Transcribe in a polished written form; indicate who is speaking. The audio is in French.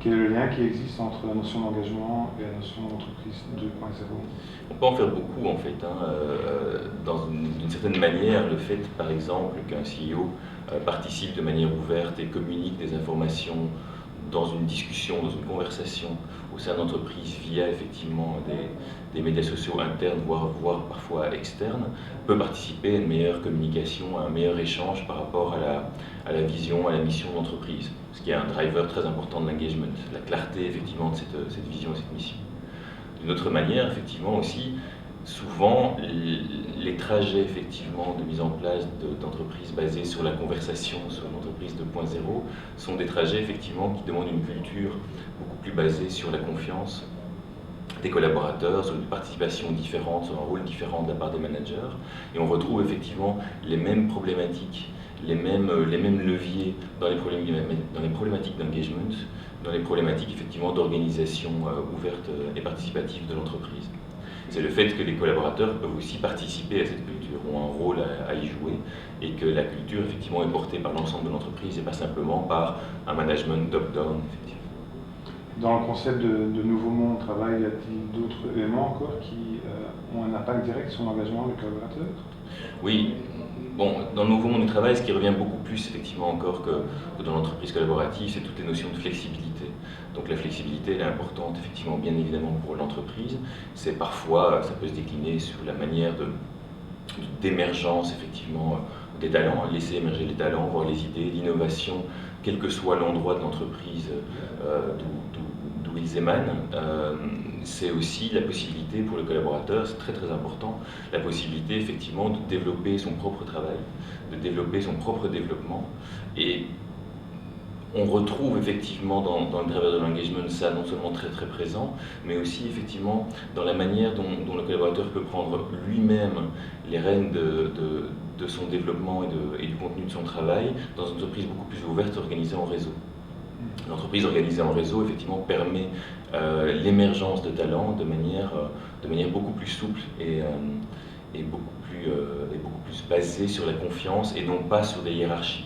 Speaker 1: Quel est le lien qui existe entre la notion d'engagement et la notion d'entreprise 2.0?
Speaker 2: On peut en faire beaucoup en fait. D'une certaine manière, le fait par exemple qu'un CEO participe de manière ouverte et communique des informations dans une discussion, dans une conversation au sein d'entreprises via effectivement des médias sociaux internes, voire parfois externes, peut participer à une meilleure communication, à un meilleur échange par rapport à la vision, à la mission de l'entreprise. Ce qui est un driver très important de l'engagement, la clarté effectivement de cette vision et cette mission. D'une autre manière, effectivement aussi, souvent les trajets effectivement de mise en place d'entreprises basées sur la conversation, sur l'entreprise 2.0, sont des trajets effectivement qui demandent une culture beaucoup plus basée sur la confiance des collaborateurs, sur une participation différente, sur un rôle différent de la part des managers. Et on retrouve effectivement les mêmes problématiques, les mêmes leviers dans les problématiques d'engagement, dans les problématiques effectivement d'organisation ouverte et participative de l'entreprise. C'est le fait que les collaborateurs peuvent aussi participer à cette culture, ont un rôle à y jouer, et que la culture effectivement est portée par l'ensemble de l'entreprise et pas simplement par un management top-down.
Speaker 1: Dans le concept de nouveau monde au travail, y a-t-il d'autres éléments encore qui ont un impact direct sur l'engagement des collaborateurs?
Speaker 2: Oui, bon, dans le nouveau monde du travail, ce qui revient beaucoup plus effectivement encore que dans l'entreprise collaborative, c'est toutes les notions de flexibilité. Donc la flexibilité, elle est importante effectivement bien évidemment pour l'entreprise. C'est parfois, ça peut se décliner sur la manière d'émergence effectivement des talents, laisser émerger les talents, voir les idées, l'innovation, quel que soit l'endroit de l'entreprise d'où ils émanent. C'est aussi la possibilité pour le collaborateur, c'est très très important, la possibilité effectivement de développer son propre travail, de développer son propre développement. Et on retrouve effectivement dans le driver de l'engagement ça non seulement très très présent, mais aussi effectivement dans la manière dont le collaborateur peut prendre lui-même les rênes de son développement et du contenu de son travail dans une entreprise beaucoup plus ouverte organisée en réseau. L'entreprise organisée en réseau effectivement permet l'émergence de talents de manière beaucoup plus souple et beaucoup plus basée sur la confiance et non pas sur des hiérarchies.